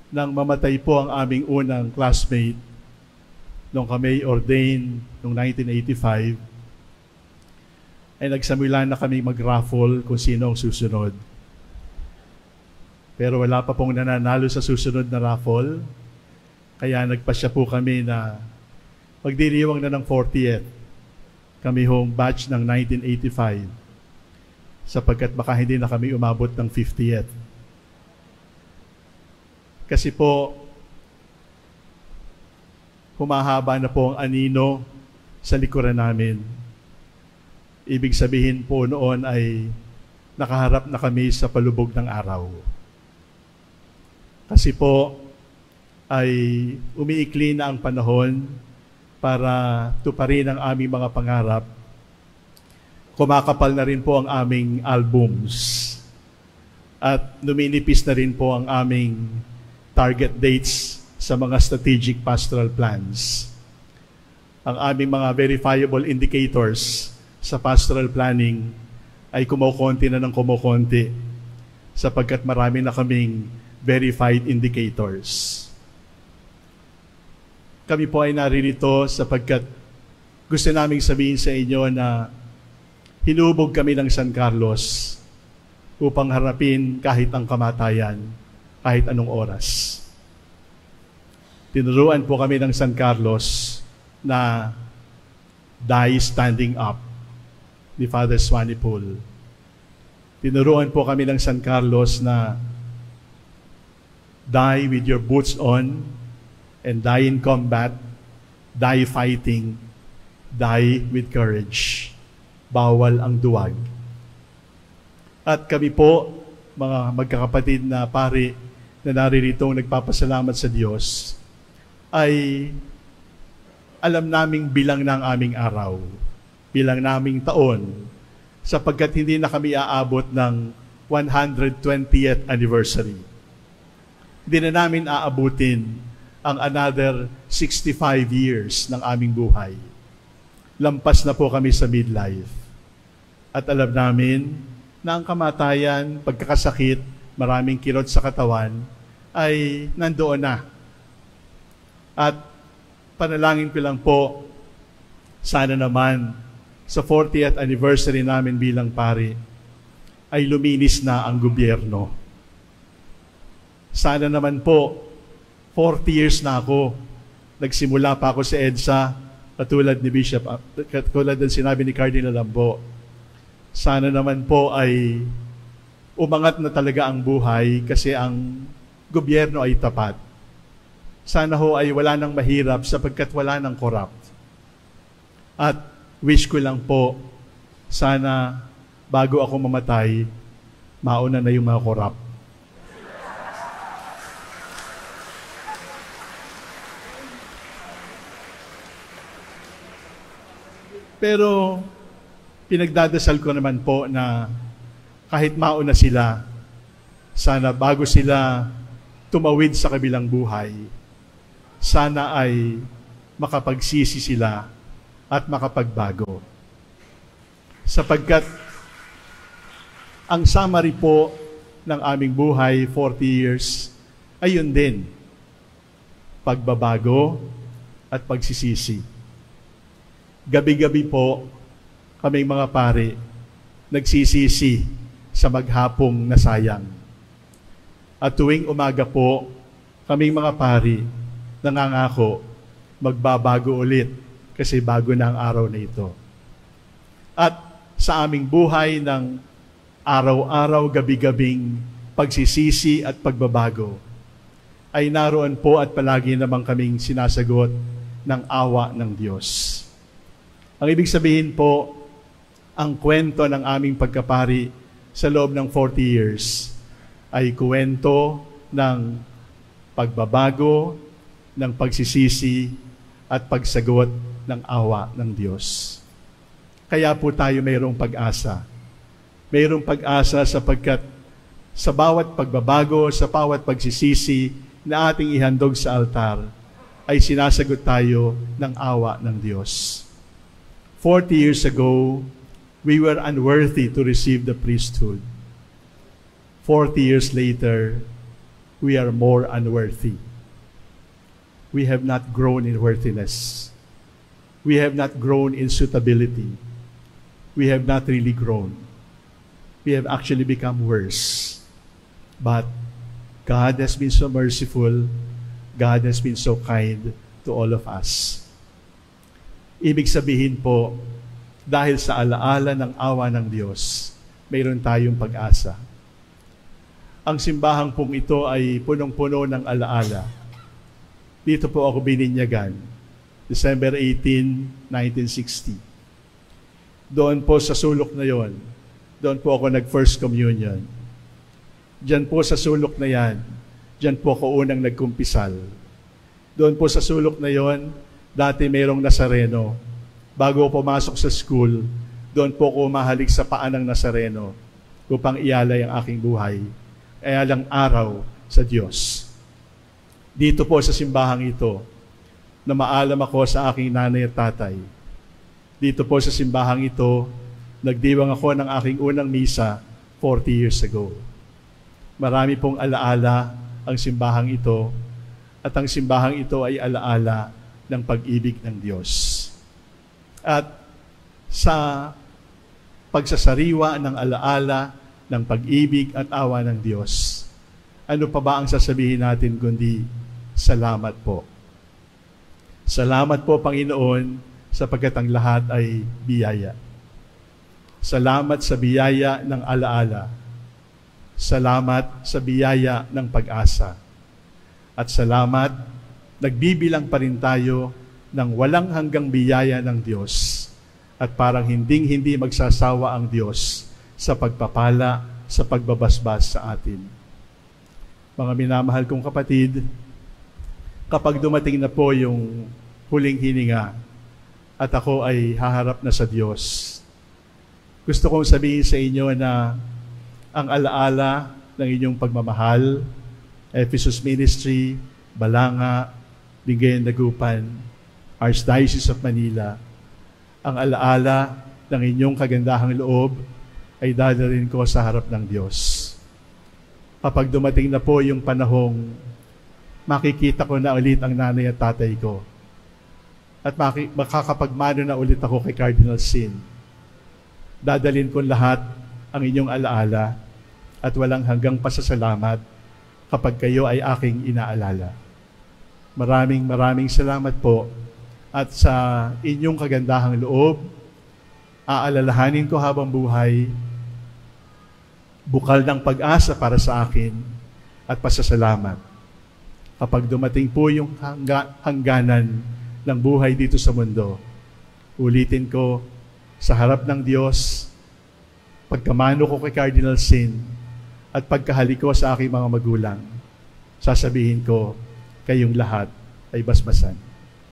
nang mamatay po ang aming unang classmate nung kami ordained noong 1985, ay nagsamula na kami mag-raffle kung sino ang susunod. Pero wala pa pong nananalo sa susunod na raffle, kaya nagpasya po kami na magdiriwang na ng 40th. Kami hong batch ng 1985, sapagkat baka hindi na kami umabot ng 50th. Kasi po, humahaba na po ang anino sa likuran namin. Ibig sabihin po noon ay nakaharap na kami sa palubog ng araw. Kasi po ay umiikli na ang panahon para tuparin ang aming mga pangarap. Kumakapal na rin po ang aming albums at numinipis na rin po ang aming target dates sa mga strategic pastoral plans. Ang aming mga verifiable indicators sa pastoral planning ay kumukonti na ng kumukonti sapagkat marami na kaming verified indicators. Kami po ay naririto sapagkat gusto naming sabihin sa inyo na hinubog kami ng San Carlos upang harapin kahit ang kamatayan, kahit anong oras. Tinuruan po kami ng San Carlos na die standing up ni Father Swanepoel. Tinuruan po kami ng San Carlos na die with your boots on, and die in combat, die fighting, die with courage. Bawal ang duwag. At kami po, mga magkakapatid na pari na naririto nagpapasalamat sa Diyos, ay alam naming bilang ng aming araw, bilang naming taon, sapagkat hindi na kami aabot ng 120th anniversary. Hindi na namin aabutin ang another 65 years ng aming buhay. Lampas na po kami sa midlife. At alam namin na ang kamatayan, pagkakasakit, maraming kirot sa katawan, ay nandoon na. At panalangin ko lang po, sana naman sa 40th anniversary namin bilang pari, ay luminis na ang gobyerno. Sana naman po, 40 years na ako. Nagsimula pa ako sa EDSA, katulad ni Bishop, katulad ng sinabi ni Cardinal Lambo. Sana naman po ay umangat na talaga ang buhay kasi ang gobyerno ay tapat. Sana ho ay wala nang mahirap sapagkat wala nang corrupt. At wish ko lang po, sana bago ako mamatay, mauna na yung mga corrupt. Pero pinagdadasal ko naman po na kahit mauna sila, sana bago sila tumawid sa kabilang buhay, sana ay makapagsisi sila at makapagbago. Sapagkat ang summary po ng aming buhay, 40 years, ay yun din, pagbabago at pagsisisi. Gabi-gabi po, kaming mga pari, nagsisisi sa maghapong nasayang. At tuwing umaga po, kaming mga pari, nangangako, magbabago ulit kasi bago na ang araw na ito. At sa aming buhay ng araw-araw, gabi-gabing pagsisisi at pagbabago, ay naroon po at palagi namang kaming sinasagot ng awa ng Diyos. Ang ibig sabihin po, ang kwento ng aming pagkapari sa loob ng 40 years ay kwento ng pagbabago, ng pagsisisi, at pagsagot ng awa ng Diyos. Kaya po tayo mayroong pag-asa. Mayroong pag-asa sapagkat sa bawat pagbabago, sa bawat pagsisisi na ating ihandog sa altar, ay sinasagot tayo ng awa ng Diyos. 40 years ago, we were unworthy to receive the priesthood. 40 years later, we are more unworthy. We have not grown in worthiness. We have not grown in suitability. We have not really grown. We have actually become worse. But God has been so merciful. God has been so kind to all of us. Ibig sabihin po, dahil sa alaala ng awa ng Diyos, mayroon tayong pag-asa. Ang simbahang pong ito ay punong-puno ng alaala. Dito po ako bininyagan, December 18, 1960. Doon po sa sulok na yon, doon po ako nag-first communion. Diyan po sa sulok na yan, diyan po ako unang nagkumpisal. Doon po sa sulok na yon, dati mayroong Nazareno. Bago ako pumasok sa school, doon po ako mahalik sa paan ng Nazareno upang ialay ang aking buhay. Kaya lang araw sa Diyos. Dito po sa simbahang ito, na maalam ako sa aking nanay at tatay. Dito po sa simbahang ito, nagdiwang ako ng aking unang misa 40 years ago. Marami pong alaala ang simbahang ito, at ang simbahang ito ay alaala ng pag-ibig ng Diyos. At sa pagsasariwa ng alaala ng pag-ibig at awa ng Diyos, ano pa ba ang sasabihin natin kundi salamat po. Salamat po, Panginoon, sapagkat ang lahat ay biyaya. Salamat sa biyaya ng alaala. Salamat sa biyaya ng pag-asa. At salamat, nagbibilang pa rin tayo ng walang hanggang biyaya ng Diyos. At parang hinding-hindi magsasawa ang Diyos sa pagpapala, sa pagbabasbas sa atin. Mga minamahal kong kapatid, kapag dumating na po yung huling hininga at ako ay haharap na sa Diyos, gusto kong sabihin sa inyo na ang alaala ng inyong pagmamahal, Ephesus Ministry, Balanga, Lingayen Dagupan, Archdiocese of Manila, ang alaala ng inyong kagandahang loob ay dadalhin ko sa harap ng Diyos. Kapag dumating na po yung panahong makikita ko na ulit ang nanay at tatay ko at makakapagmano na ulit ako kay Cardinal Sin, dadalhin ko lahat ang inyong alaala at walang hanggang pasasalamat kapag kayo ay aking inaalala. Maraming salamat po, at sa inyong kagandahang loob, aalalahanin ko habang buhay, bukal ng pag-asa para sa akin at pasasalamat. Kapag dumating po yung hangganan ng buhay dito sa mundo, ulitin ko sa harap ng Diyos, pagkamano ko kay Cardinal Sin at pagkahalik ko sa aking mga magulang, sasabihin ko, kayong lahat ay basbasan.